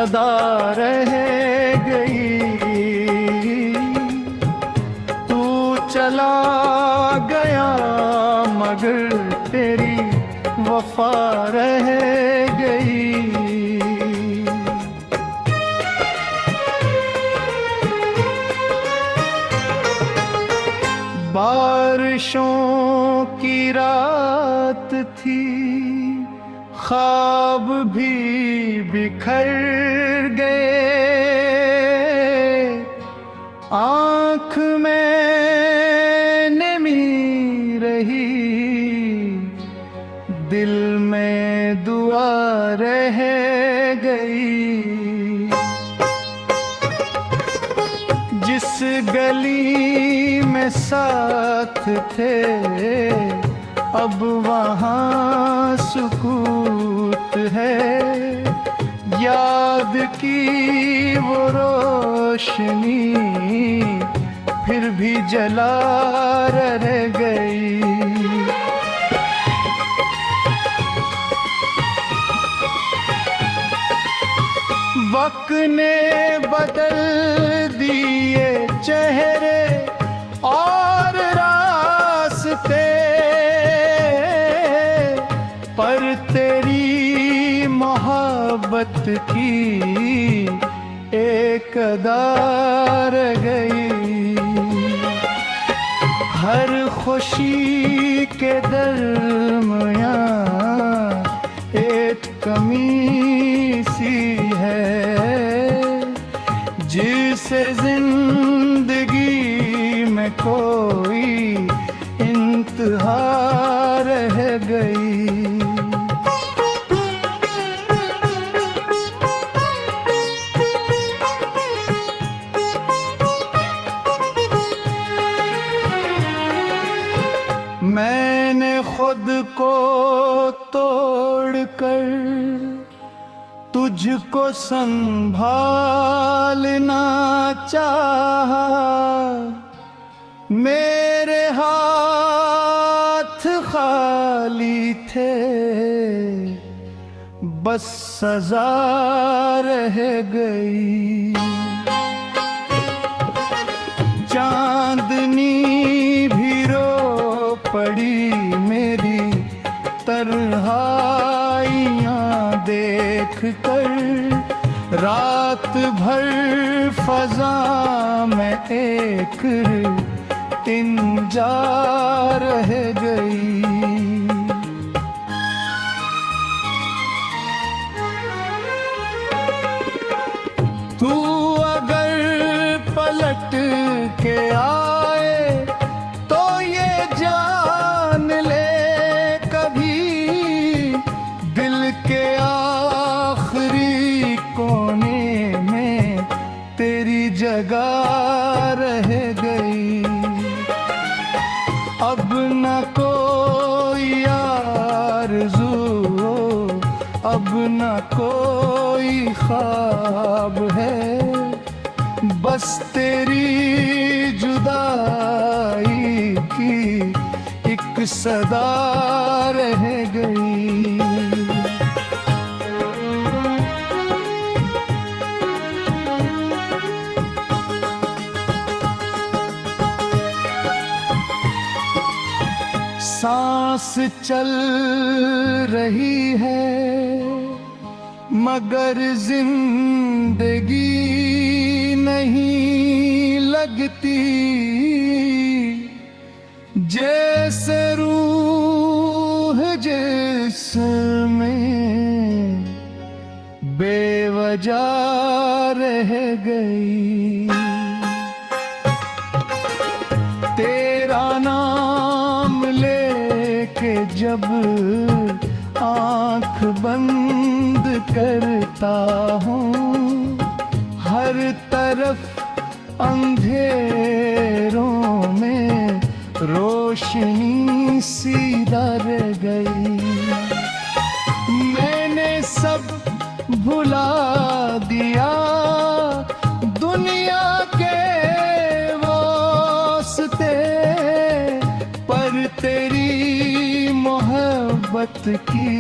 सदा रह गई। तू चला गया मगर तेरी वफा रह गई। बारिशों की रात थी, ख्वाब भी बिखर गए। आँख में नमी रही, दिल में दुआ रह गई। जिस गली में साथ थे अब वहाँ सुकूत है। याद की वो रोशनी फिर भी जला रह गई। वक्त ने बदल दिए चेहरे और रास्ते, पर तेरी मोहब्बत की एक अदा रह गई। हर खुशी के दरमियाँ एक कमी सी है, जिसे जिंदगी में कोई इंतहा रह गई। मैंने खुद को तोड़कर तुझको संभालना चाहा। मेरे हाथ खाली थे, बस सजा रह गई। चांदनी भी रो पड़ी मेरी तन्हाइयाँ देख कर। रात भर फजा में एक इंजा रह गई। तू अगर पलट के आए तो ये जान ले कभी दिल के आखिरी कोने में तेरी जगह रह गई। अब न कोई आरज़ू, अब न कोई ख्वाब है, बस तेरी जुदाई की एक सदा रह गई। सांस चल रही है मगर जिंदगी नहीं लगती। जैसे रूह जिसमें बेवजह रह गई। तेरा नाम लेके जब आँख बंद करता हूँ, हर तरफ अंधेरों में रोशनी सीधा रह गई। मैंने सब भुला दिया दुनिया के वास्ते, पर तेरी मोहब्बत की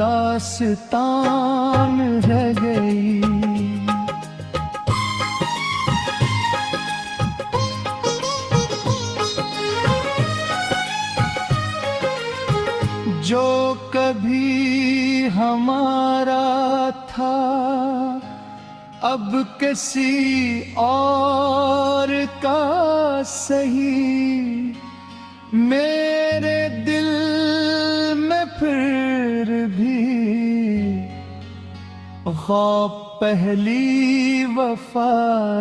दास्तान रह गई। जो कभी हमारा था अब किसी और का सही, मेरे दिल में फिर भी ख्वाब पहली वफा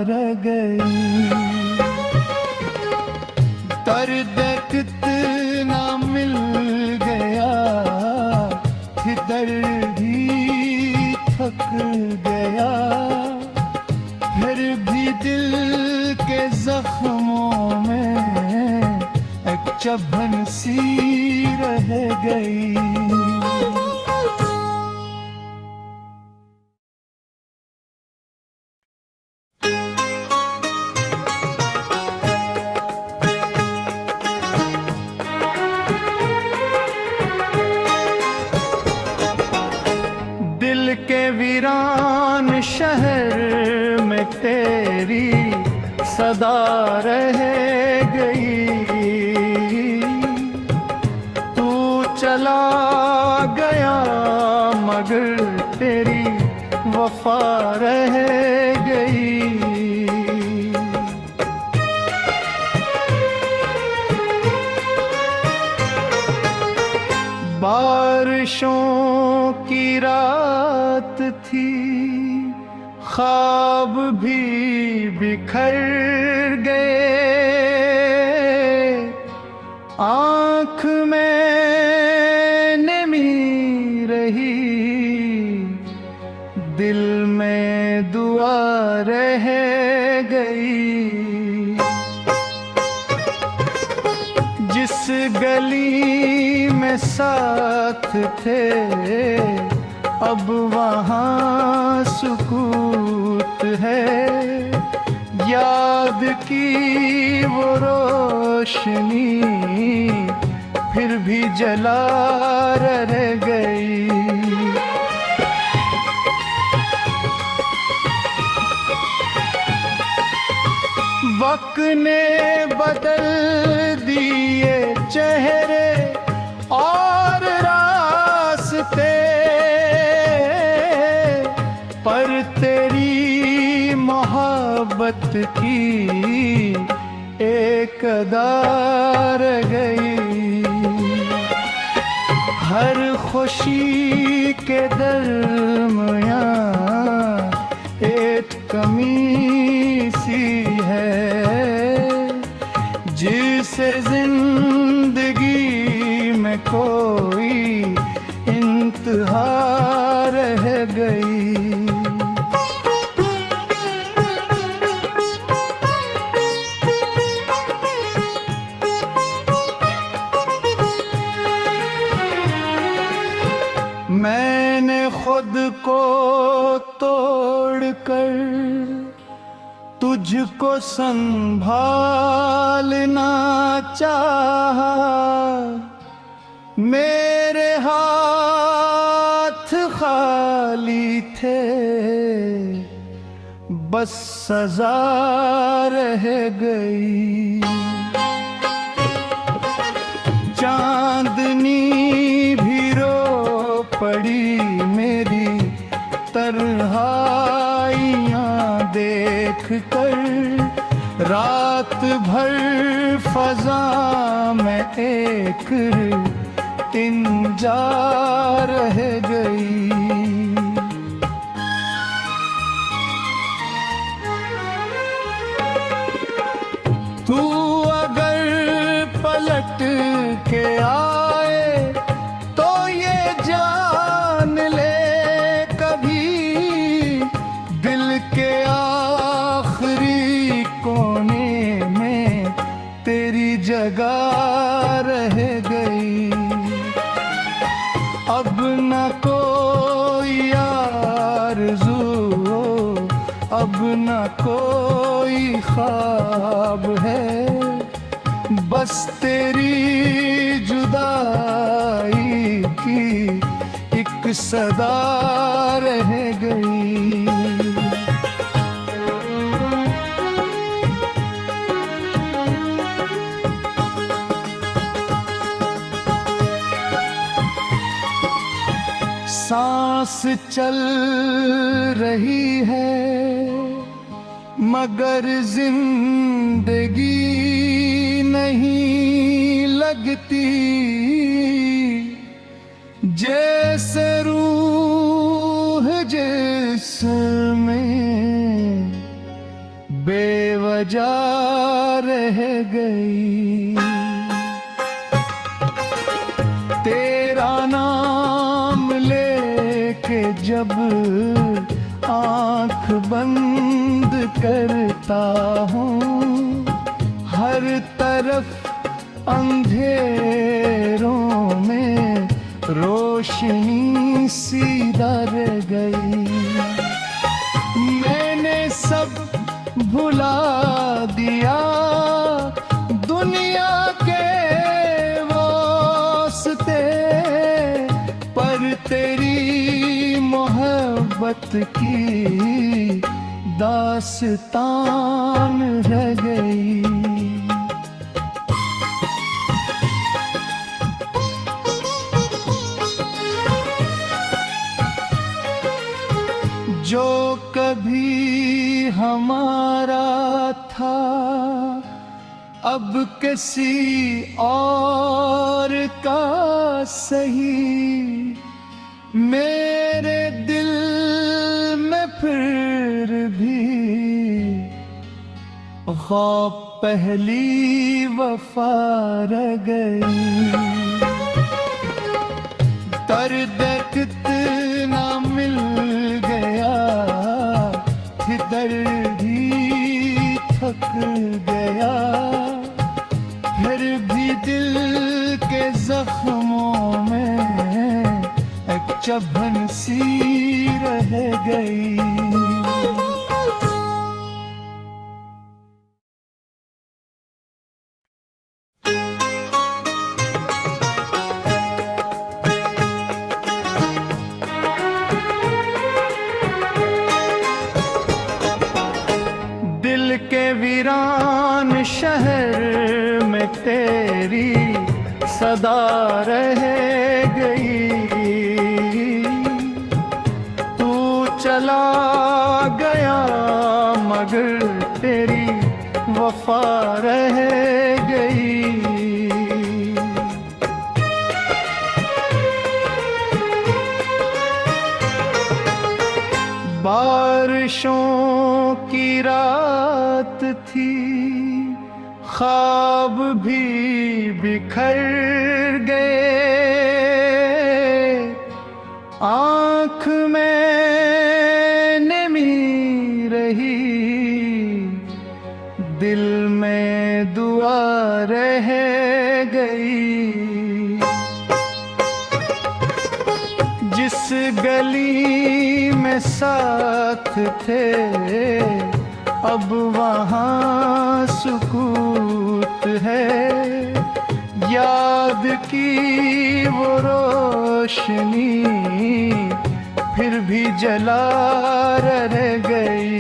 रह गई। दर्द कितना मिल गया, दर्द ही थक गया, फिर भी दिल के जख्मों में एक चुभन सी रह गई। वीरान शहर में तेरी सदा रह गई। तू चला गया मगर तेरी वफा रह गई। बारिशों की रात थी, ख्वाब भी बिखर गए। आँख में नमी रही, दिल में दुआ रह गई। जिस गली में साथ थे अब वहाँ सुकूत है। याद की वो रोशनी फिर भी जला रह गई। वक्त ने बदल दिए चेहरे और रास्ते, पर तेरी मोहब्बत की एक अदा रह गई। हर खुशी के दरमियाँ एक कमी सी है, जिसे जिंदगी में कोई इंतहा रह गई। मैंने खुद को तोड़कर तुझको संभालना चाहा। मेरे हाथ खाली थे, बस सजा रह गई। चांदनी भी रो पड़ी मेरी तन्हाइयाँ देख कर। रात भर फजा में एक तिंजा रह गई। तू अगर पलट के आए तो ये जान ले कभी दिल के आखिरी कोने में तेरी जगह रह गई। अब न कोई आरज़ू, अब न कोई ख्वाब है, बस तेरी जुदाई की एक सदा रह गई। सांस चल रही है मगर जिंदगी नहीं लगती, जैसे रूह जिसमें बेवजह रह गई। तेरा नाम लेके जब आँख बंद करता हूँ, हर तरफ अंधेरों में रोशनी सीधा रह गई। मैंने सब भुला दिया दुनिया के वास्ते, पर तेरी मोहब्बत की दास्तान रह गई। जो कभी हमारा था अब किसी और का सही, मेरे दिल में फिर भी ख्वाब पहली वफा रह गई। दर्द कितना मिल गया, दर्द ही थक गया, फिर भी दिल के जख्मों में एक चुभन सी रह गई। दिल के वीरान शहर में तेरी सदा रह गई। तू चला गया मगर तेरी वफा रह गई। बारिशों की रात थी, ख्वाब भी बिखर गए, आँख में नमी रही, दिल में दुआ रह गई। जिस गली में साथ थे अब वहाँ सुकूत है, याद की वो रोशनी फिर भी जला रह गई।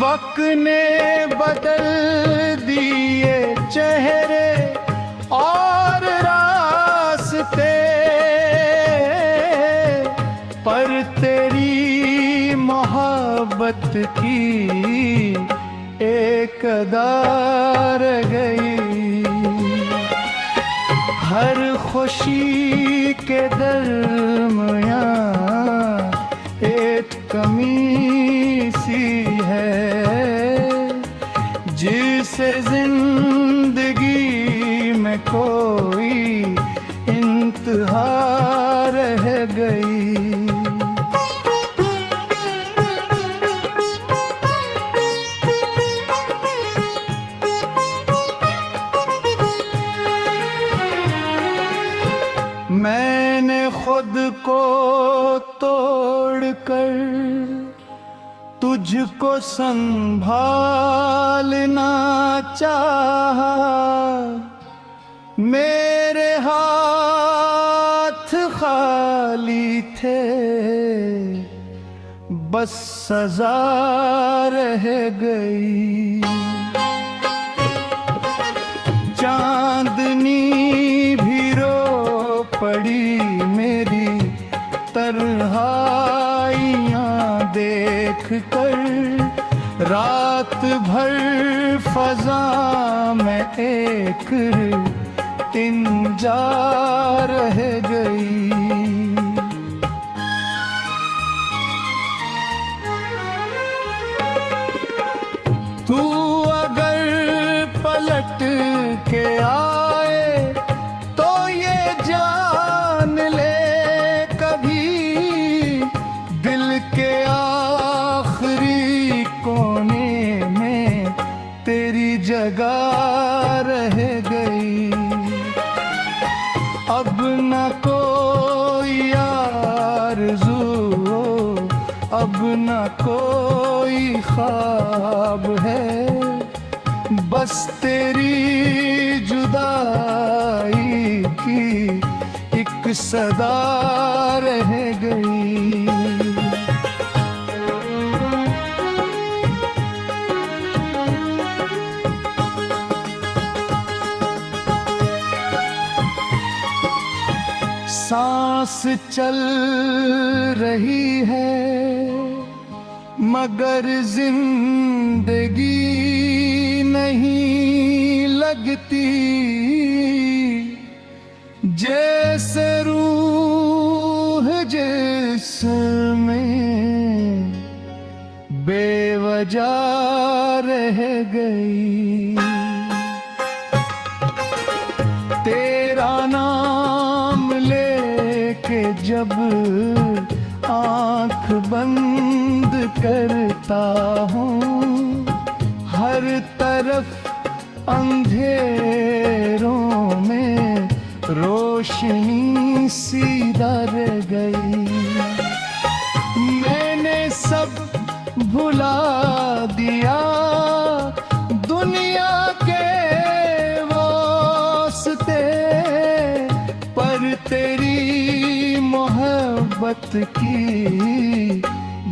वक्त ने बदल दिए चेहरे और रास्ते, पर तेरी मोहब्बत की एक अदा रह गई। हर खुशी के दरमियाँ एक कमी सी है, जिसे जिंदगी में कोई इंतहा रह गई। मैंने खुद को तोड़कर मुझको संभालना चाहा, मेरे हाथ खाली थे, बस सजा रह गई। चांदनी भी रो पड़ी मेरी तन्हाइयाँ देख कर, रात भर फजा में एक तिंजा रह गई। तू अगर पलट के आए तो ये जान ले कभी, दिल के आखिरी कोने में तेरी जगह रह गई। अब न कोई आरज़ू, अब न कोई ख्वाब है, बस तेरी जुदाई की एक सदा रह गई। सांस चल रही है मगर जिंदगी नहीं लगती, जैसे रूह जिसमें बेवजह रह गई। तेरा नाम लेके जब आँख बंद करता हूँ, हर तरफ अंधेरों में रोशनी सीधा रह गई। मैंने सब भुला दिया दुनिया के वास्ते, पर तेरी मोहब्बत की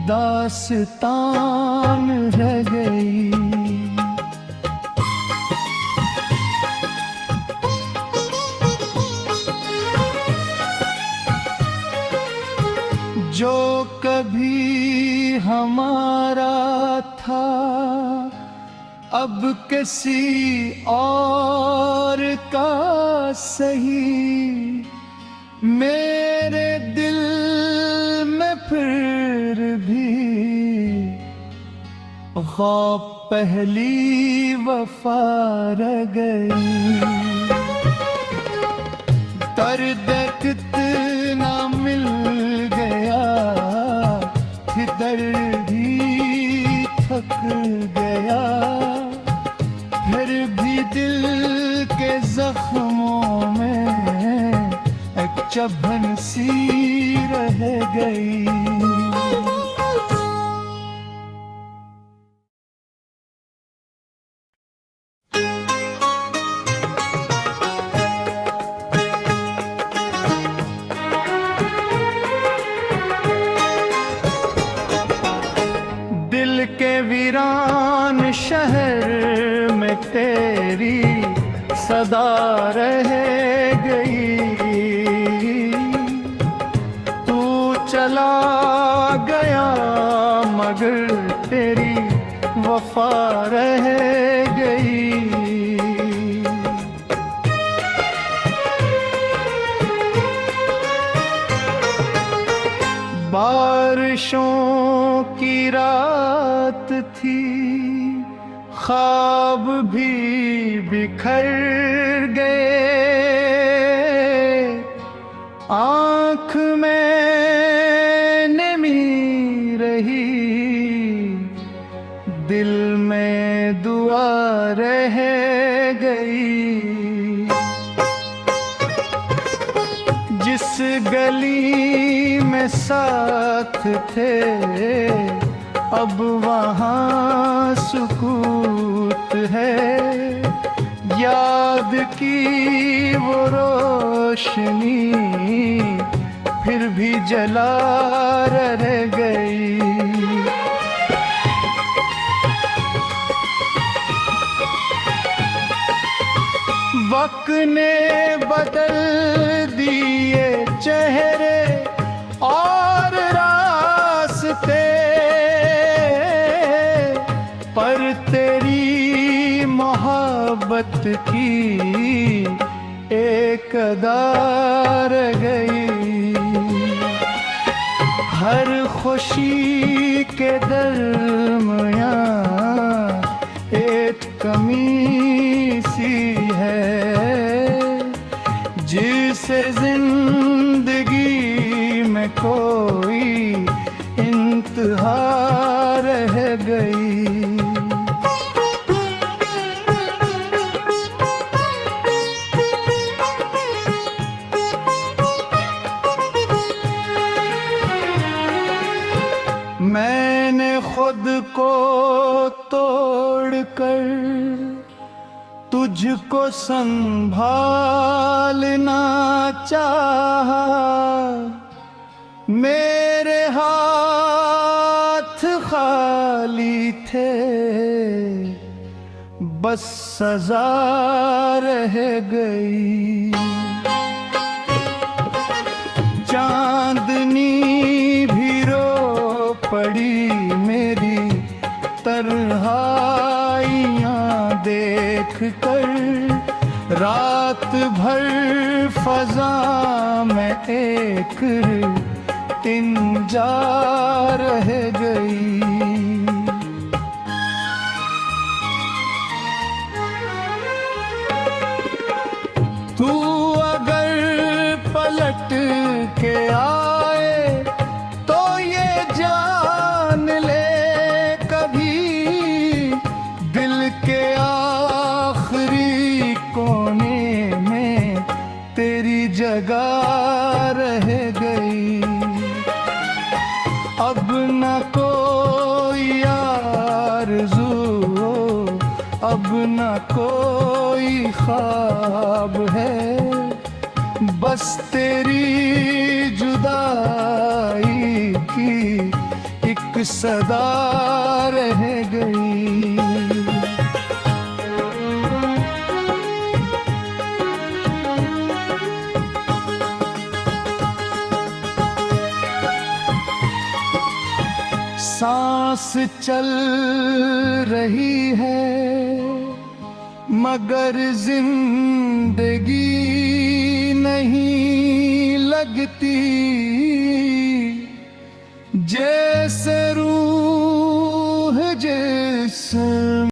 दास्तान रह गई। जो कभी हमारा था अब किसी और का सही, मेरे दिल में फिर भी ख्वाब पहली वफा रह गई। दर्द कितना मिल गया, दर्द ही थक गया, फिर भी दिल के जख्मों में एक चुभन सी रह गई। वीरान शहर में तेरी सदा रह गई। तू चला गया मगर तेरी वफा रह गई। बारिशों की रात थी, ख्वाब भी बिखर गए, आँख में नमी रही, दिल में दुआ रह गई। जिस गली में साथ थे अब वहाँ सुकूत है। याद की वो रोशनी फिर भी जला रह गई। वक्त ने बदल दिए चेहरे और रास्ते, पर तेरी मोहब्बत की एक अदा रह गई। हर खुशी के दरमियाँ एक कमी सी है, जिसे जिंदगी में कोई इंतहा रह गई। मैंने खुद को तोड़कर तुझको संभालना चाहा। मेरे हाथ खाली थे, बस सजा रह गई। चांदनी भी रो पड़ी मेरी तन्हाइयाँ देख कर। रात भर फजा में एक इंजा रह गई। तू अगर पलट के आए तो ये जान ले, कभी दिल के आखिरी कोने में तेरी जगह रह गई। अब न कोई आरज़ू, अब न कोई ख्वाब है, बस तेरी जुदाई की एक सदा रह गई। सांस चल रही है मगर जिंदगी नहीं लगती। जैसे रूह जिस्म